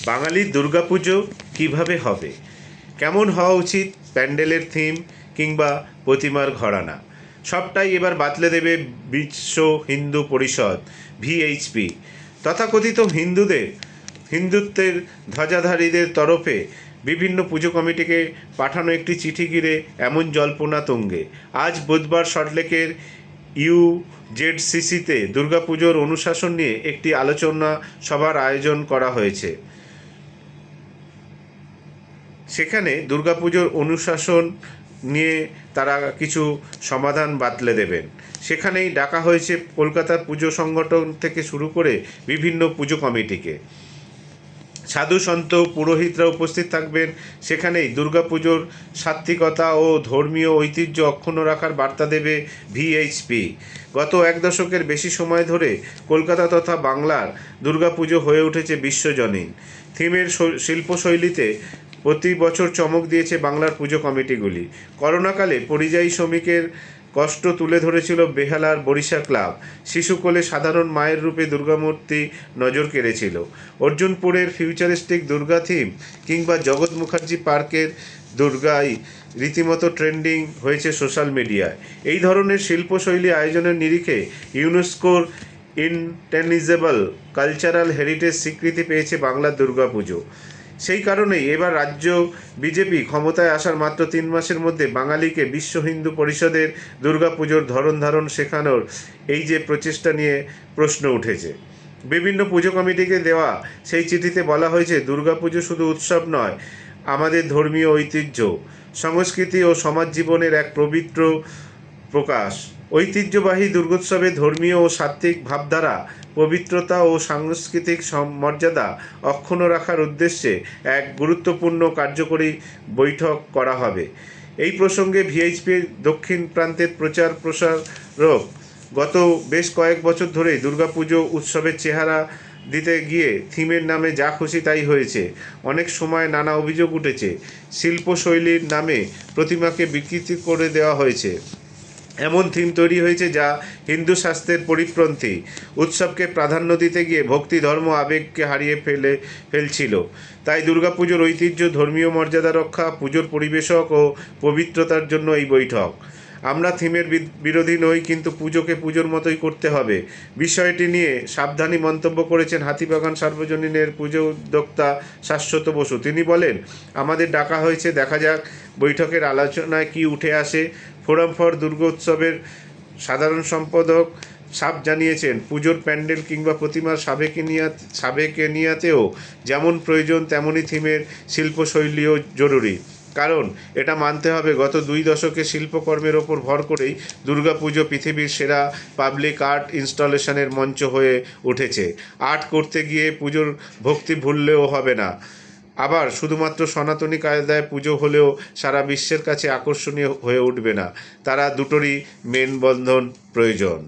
বাঙালির দুর্গাপুজো কিভাবে হবে, কেমন হওয়া উচিত প্যান্ডেলের থিম কিংবা প্রতিমার ঘরানা, সবটাই এবার বাতলে দেবে বিশ্ব হিন্দু পরিষদ ভিএইচপি। তথাকথিত হিন্দুত্বের ধ্বজাধারীদের তরফে বিভিন্ন পুজো কমিটিকে পাঠানো একটি চিঠি ঘিরে এমন জল্পনা তুঙ্গে। আজ বুধবার সল্টলেকের ইউজেডসিসিতে দুর্গাপুজোর অনুশাসন নিয়ে একটি আলোচনা সভার আয়োজন করা হয়েছে। সেখানে দুর্গাপুজোর অনুশাসন নিয়ে তারা কিছু সমাধান বাতলে দেবেন। সেখানেই ডাকা হয়েছে কলকাতার পুজো সংগঠন থেকে শুরু করে বিভিন্ন পুজো কমিটিকে। সাধু সন্ত পুরোহিতরা উপস্থিত থাকবেন। সেখানেই দুর্গাপুজোর সাত্ত্বিকতা ও ধর্মীয় ঐতিহ্য অক্ষুণ্ণ রাখার বার্তা দেবে ভিএইচপি। গত এক দশকের বেশি সময় ধরে কলকাতা তথা বাংলার দুর্গাপুজো হয়ে উঠেছে বিশ্বজনীন। থিমের শিল্পশৈলীতে প্রতি বছর চমক দিয়েছে বাংলার পুজো কমিটিগুলি। করোনাকালে পরিযায়ী শ্রমিকের কষ্ট তুলে ধরেছিল বেহালার বরিশা ক্লাব। শিশুকোলে সাধারণ মায়ের রূপে দুর্গামূর্তি নজর কেড়েছিল। অর্জুনপুরের ফিউচারিস্টিক দুর্গা থিম কিংবা জগৎ মুখার্জি পার্কের দুর্গাই রীতিমতো ট্রেন্ডিং হয়েছে সোশ্যাল মিডিয়ায়। এই ধরনের শিল্পশৈলী আয়োজনের নিরিখে ইউনেস্কোর ইনট্যাঞ্জিবল কালচারাল হেরিটেজ স্বীকৃতি পেয়েছে বাংলার দুর্গাপুজো। সেই কারণেই এবার রাজ্য বিজেপি ক্ষমতায় আসার মাত্র 3 মাসের মধ্যে বাঙালিকে বিশ্ব হিন্দু পরিষদের দুর্গাপুজোর ধরন ধারণ শেখানোর এই যে প্রচেষ্টা নিয়ে প্রশ্ন উঠেছে। বিভিন্ন পুজো কমিটিকে দেওয়া সেই চিঠিতে বলা হয়েছে, দুর্গাপুজো শুধু উৎসব নয়, আমাদের ধর্মীয় ঐতিহ্য, সংস্কৃতি ও সমাজ জীবনের এক পবিত্র প্রকাশ। ঐতিহ্যবাহী দুর্গোৎসবে ধর্মীয় ও সাত্ত্বিক ভাবধারা, পবিত্রতা ও সাংস্কৃতিক মর্যাদা অক্ষুণ্ণ রাখার উদ্দেশ্যে এক গুরুত্বপূর্ণ কার্যকরী বৈঠক করা হবে। এই প্রসঙ্গে ভিএইচপির দক্ষিণ প্রান্তের প্রচার প্রসারক গত বেশ কয়েক বছর ধরেই দুর্গাপুজো উৎসবের চেহারা দিতে গিয়ে থিমের নামে যা খুশি তাই হয়েছে। অনেক সময় নানা অভিযোগ উঠেছে, শিল্পশৈলীর নামে প্রতিমাকে বিকৃতি করে দেওয়া হয়েছে। এমন থিম তৈরি হয়েছে যা হিন্দু শাস্ত্রের পরিপন্থী। উৎসবকে প্রাধান্য দিতে গিয়ে ভক্তি, ধর্ম, আবেগকে হারিয়ে ফেলছিল। তাই দুর্গাপুজোর ঐতিহ্য, ধর্মীয় মর্যাদা রক্ষা, পুজোর পরিবেশক ও পবিত্রতার জন্য এই বৈঠক। আমরা থিমের বিরোধী নই, কিন্তু পুজোকে পুজোর মতোই করতে হবে। বিষয়টি নিয়ে সাবধানী মন্তব্য করেছেন হাতিবাগান সার্বজনীনের পুজো উদ্যোক্তা শাশ্বত বসু। তিনি বলেন, আমাদের ডাকা হয়েছে, দেখা যাক বৈঠকের আলোচনায় কি উঠে আসে। ফোরাম ফর দুর্গোৎসবের সাধারণ সম্পাদক সাব জানিয়েছেন, পুজোর প্যান্ডেল কিংবা প্রতিমার সাবেকিয়াতেও যেমন প্রয়োজন তেমনই থিমের শিল্পশৈলীও জরুরি। কারণ এটা মানতে হবে, গত 2 দশকে শিল্পকর্মের ওপর ভর করেই দুর্গাপুজো পৃথিবীর সেরা পাবলিক আর্ট ইনস্টলেশনের মঞ্চ হয়ে উঠেছে। আর্ট করতে গিয়ে পুজোর ভক্তি ভুললেও হবে না। আবার শুধুমাত্র সনাতনী কায়দায় পুজো হলেও সারা বিশ্বের কাছে আকর্ষণীয় হয়ে উঠবে না। তারা দুটোরই মেলবন্ধন প্রয়োজন।